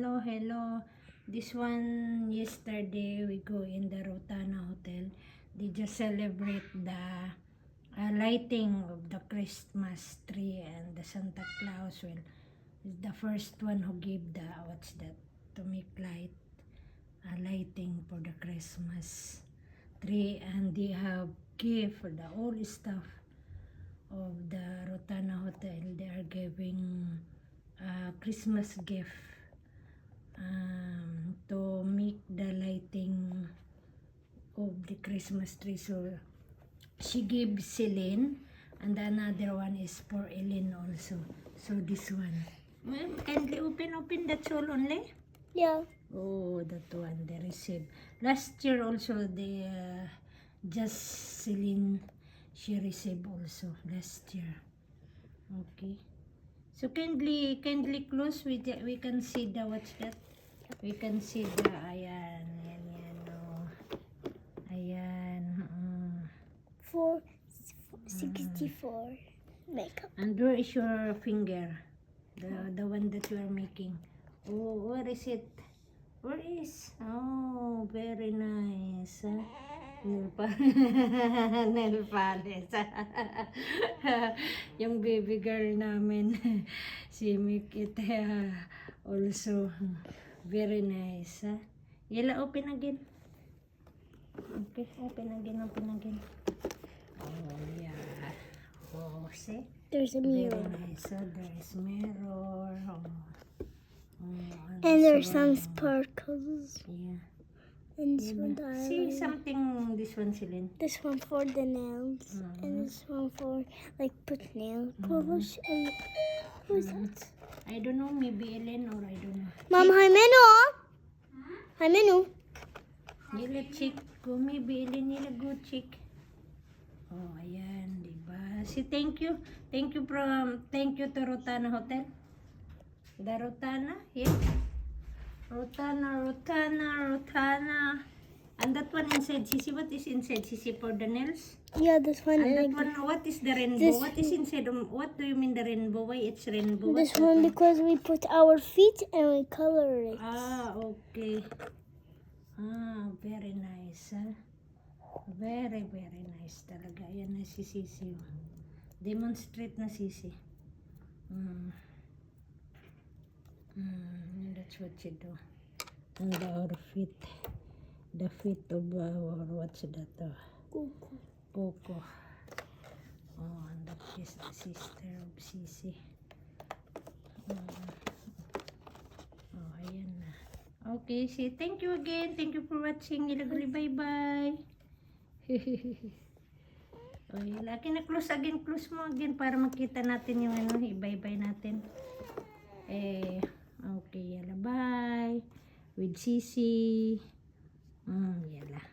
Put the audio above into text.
Hello. This one yesterday we go in the Rotana Hotel. They just celebrate the lighting of the Christmas tree and the Santa Claus. Well, is the first one who gave the what's that to make lighting for the Christmas tree, and they have gift for the all stuff of the Rotana Hotel. They are giving Christmas gift to make the lighting of the Christmas tree. So she gave Celine, and another one is for Ellen also. So this one, well, kindly open, that's all only. Yeah. Oh, that one they received last year also. They just Celine, she received also last year. Okay, so kindly close. We can see the what's that. We can see the ayan, oh. Ayan. 464 makeup. And where is your finger? The one that you are making. Oh, where is it? Where is? Oh, very nice. Nail polish. Yung baby girl namin, si Mikita also. Very nice. Yela, open again. Okay, open again. Oh, yeah. Oh, see? There's a mirror. Very nice. So, there is mirror. And there's this some one. sparkles. Yeah. And this one the See eyeliner. something, this one, Celine. This one for the nails. And this one for like put nail polish. And who's that? I don't know, maybe Ellen or I don't know. Mom, hi Menu. Hi Menu. Nila check ko, maybe Ellen nila go check. Oh, ayan, diba? Si thank you to Rotana Hotel. The Rotana, yeah. Rotana. And that one inside, Sisi, what is inside, Sisi, for the nails? Yeah, this one. And that Like, one, what is the rainbow? This- What is inside? What do you mean the rainbow? Why it's rainbow? this What's that one because we put our feet and we color it. Ah, okay. Ah, very nice. Very nice talaga. Ayan na si Sisi. Demonstrate na Sisi. That's what you do. And our feet. The feet of our, what's that? Coco. Oh, and that is the sister of Sisi. Oh, ayan na. Okay, say thank you again. Thank you for watching. Ilaguli, bye-bye. Oh, laki na close again. Close mo again para makita natin yung ano, bye-bye natin. Okay, yala, bye. With Sisi. Yan.